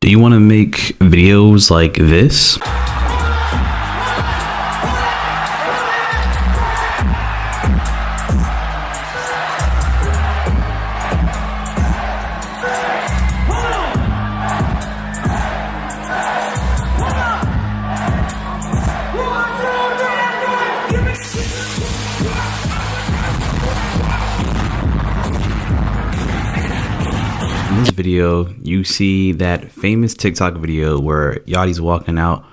Do you want to make videos like this? In this video, you see that famous TikTok video where Yachty's walking out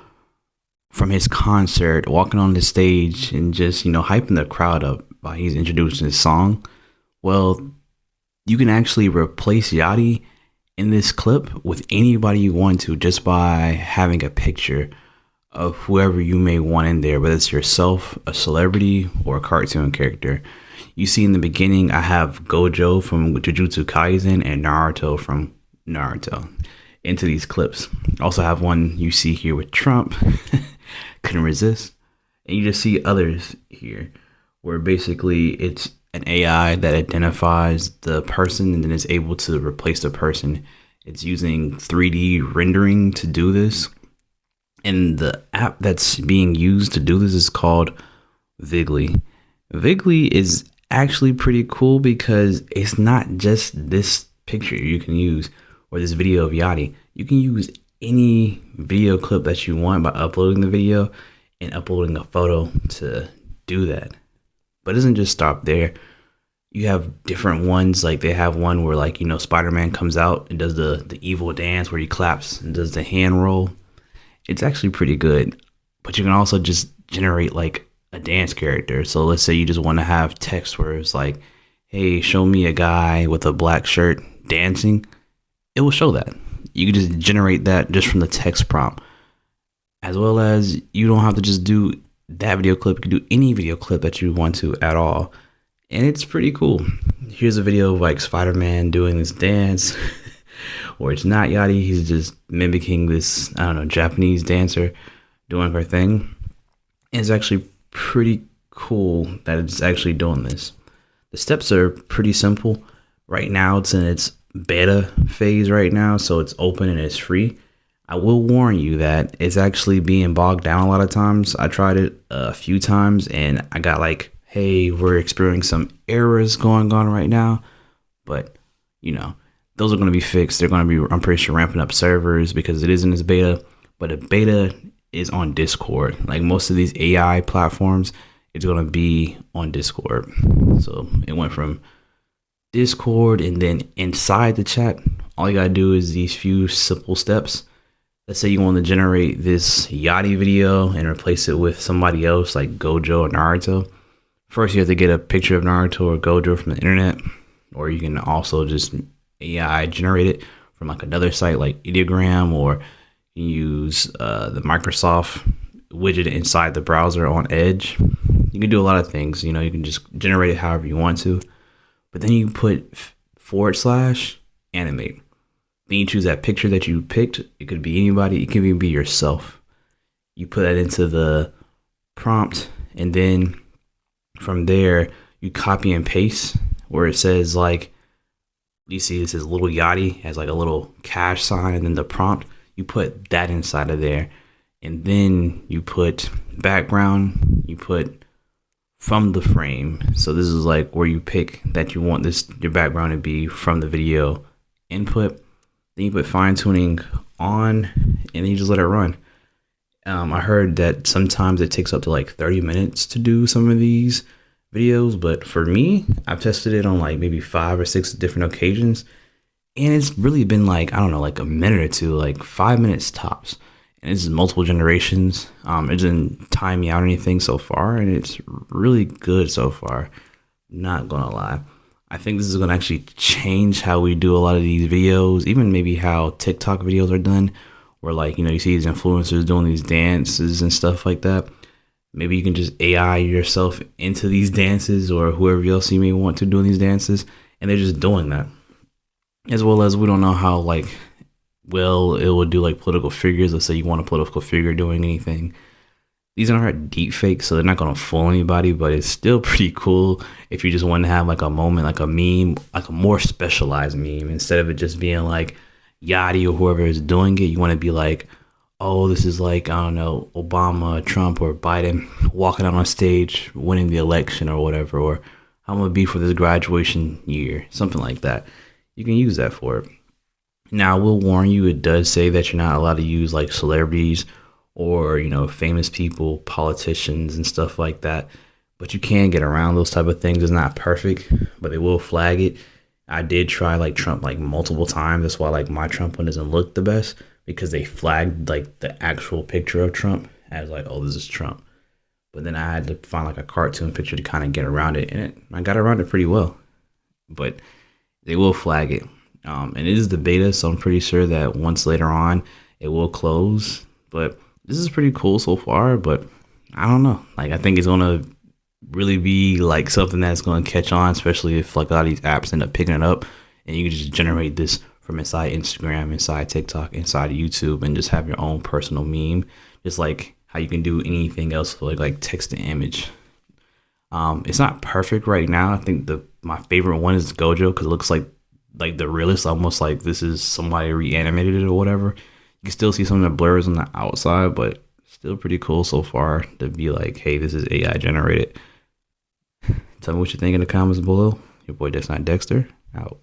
from his concert, walking on the stage and just, hyping the crowd up while he's introducing his song. Well, you can actually replace Yachty in this clip with anybody you want to just by having a picture of whoever you may want in there, whether it's yourself, a celebrity, or a cartoon character. You see in the beginning, I have Gojo from Jujutsu Kaisen and Naruto from Naruto into these clips. Also have one you see here with Trump, couldn't resist. And you just see others here where basically it's an AI that identifies the person and then is able to replace the person. It's using 3D rendering to do this. And the app that's being used to do this is called Viggle. Viggle is actually pretty cool because it's not just this picture you can use or this video of Yachty. You can use any video clip that you want by uploading the video and uploading a photo to do that. But it doesn't just stop there. You have different ones, like they have one where Spider-Man comes out and does the evil dance where he claps and does the hand roll. It's actually pretty good. But you can also just generate a dance character. So let's say you just want to have text where it's like, hey, show me a guy with a black shirt dancing. It will show that. You can just generate that just from the text prompt. As well as you don't have to just do that video clip. You can do any video clip that you want to at all. And it's pretty cool. Here's a video of Spider-Man doing this dance. Or it's not Yachty. He's just mimicking this, Japanese dancer doing her thing. And it's actually pretty cool that it's actually doing this. The steps are pretty simple. Right now it's in its beta phase right now, so it's open and it's free. I will warn you that it's actually being bogged down a lot of times. I tried it a few times and I got hey, we're experiencing some errors going on right now, but those are going to be fixed. They're going to be, I'm pretty sure, ramping up servers because it is in this beta, but a beta is on Discord. Like most of these AI platforms, it's going to be on Discord. So it went from Discord, and then inside the chat, all you got to do is these few simple steps. Let's say you want to generate this Yachty video and replace it with somebody else like Gojo or Naruto. First, you have to get a picture of Naruto or Gojo from the internet, or you can also just AI generate it from another site like Ideogram, or you use the Microsoft widget inside the browser on Edge. You can do a lot of things. You can just generate it however you want to, but then you put / animate. Then you choose that picture that you picked. It could be anybody. It can even be yourself. You put that into the prompt, and then from there you copy and paste where it says you see it says little Yachty has a little cash sign, and then the prompt, you put that inside of there, and then you put background, you put from the frame. So this is where you pick that you want your background to be from the video input. Then you put fine tuning on, and then you just let it run. I heard that sometimes it takes up to 30 minutes to do some of these videos, but for me, I've tested it on maybe 5 or 6 different occasions. And it's really been a minute or two, 5 minutes tops. And this is multiple generations. It doesn't time me out or anything so far. And it's really good so far. Not gonna lie. I think this is gonna actually change how we do a lot of these videos. Even maybe how TikTok videos are done. Where you see these influencers doing these dances and stuff like that. Maybe you can just AI yourself into these dances, or whoever else you may want to do these dances. And they're just doing that. As well as we don't know how well it will do political figures. Let's say you want a political figure doing anything. These aren't deepfake, so they're not gonna fool anybody, but it's still pretty cool if you just want to have a moment, a meme, a more specialized meme, instead of it just being Yachty or whoever is doing it, you want to be like, oh, this is like, I don't know, Obama, Trump, or Biden walking out on stage, winning the election or whatever, or I'm gonna be for this graduation year, something like that. You can use that for it. Now, I will warn you, it does say that you're not allowed to use like celebrities or, famous people, politicians, and stuff like that. But you can get around those type of things. It's not perfect, but they will flag it. I did try like Trump like multiple times. That's why like my Trump one doesn't look the best because they flagged like the actual picture of Trump as like, oh, this is Trump. But then I had to find like a cartoon picture to kind of get around it, and I got around it pretty well. But they will flag it. And it is the beta, so I'm pretty sure that once later on it will close. But this is pretty cool so far. But I don't know. Like I think it's gonna really be like something that's gonna catch on, especially if like a lot of these apps end up picking it up, and you can just generate this from inside Instagram, inside TikTok, inside YouTube, and just have your own personal meme, just like how you can do anything else for like text to image. It's not perfect right now. I think my favorite one is Gojo because it looks like the realist, almost like this is somebody reanimated it or whatever. You can still see some of the blurs on the outside, but still pretty cool so far to be like, hey, this is AI generated. Tell me what you think in the comments below. Your boy That's Not Dexter out.